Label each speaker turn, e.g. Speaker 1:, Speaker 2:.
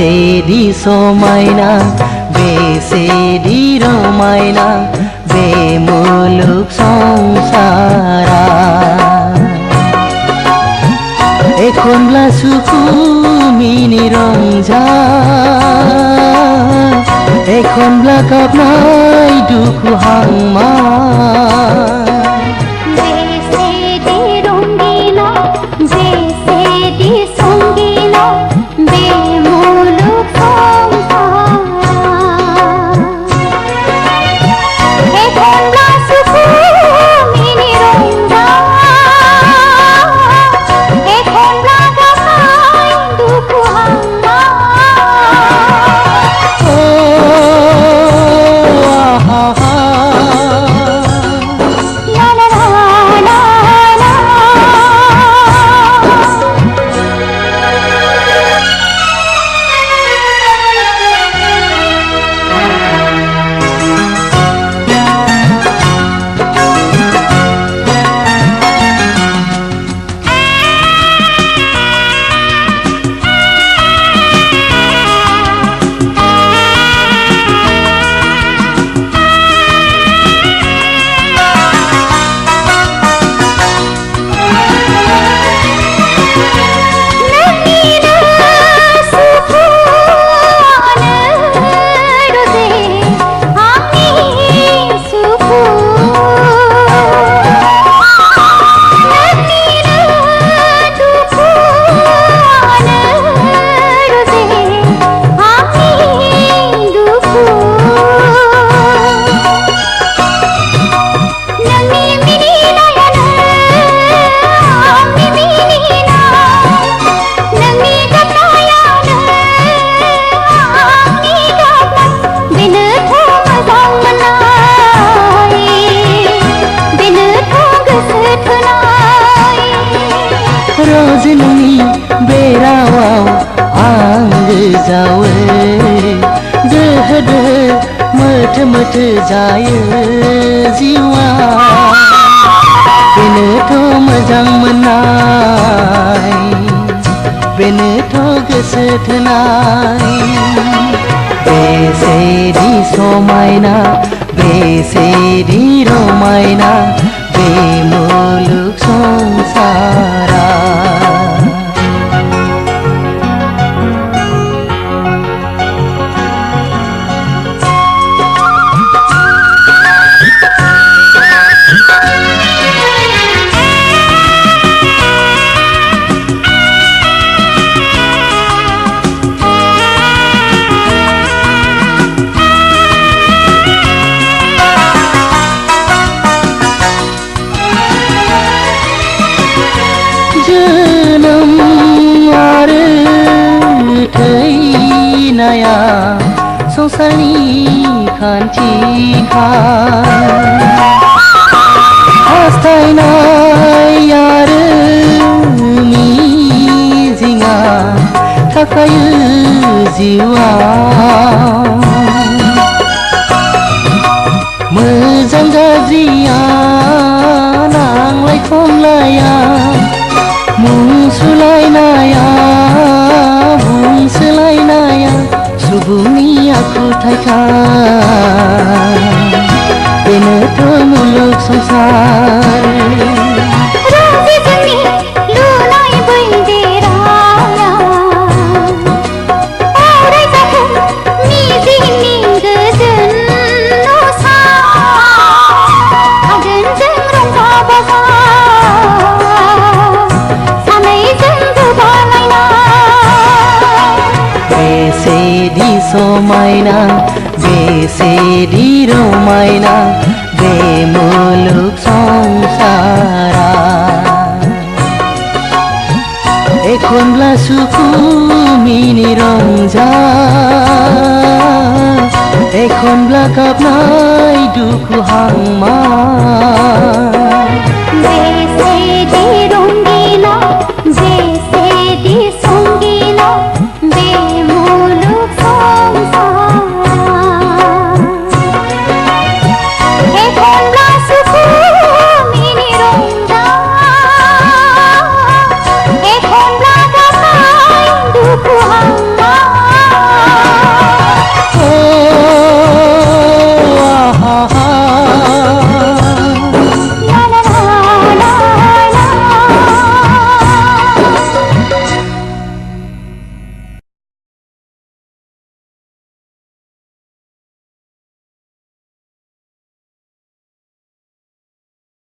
Speaker 1: बेसेदि समायना बेसेदि रमायना बे मुलुग संसारा एखनब्ला सुखु मिनि रंजा एखनब्ला गाबनाय दुखु हांमा रजनी बेरावाव आंगो जावो दोहो दोहो मोथो मोथो जायो जिउआ बेनोथ' मोजां मोननाय बेनोथ' गोसो थोनाय बेसेदि समायना बेसेदि रमायना बे मुलुग संसारा जोनोम आरो थैनाया संसारनि खान्थिखा हास्थायनाय आरो मिजिंआ थाखायो जिउआव मोजां गाज्रिया नांलाय खमलाया मुंसुलायनाया बुंसोलायनाया सुबुंनि आखुथायखा बेनोथ' मुलुग संसार बेसेदि समायना बेसेदि रमायना बे मुलुग संसारा एखनब्ला सुखु मिनि रंजा एखनब्ला गाबनाय दुखु हांमा
Speaker 2: बेसेदि रंगिना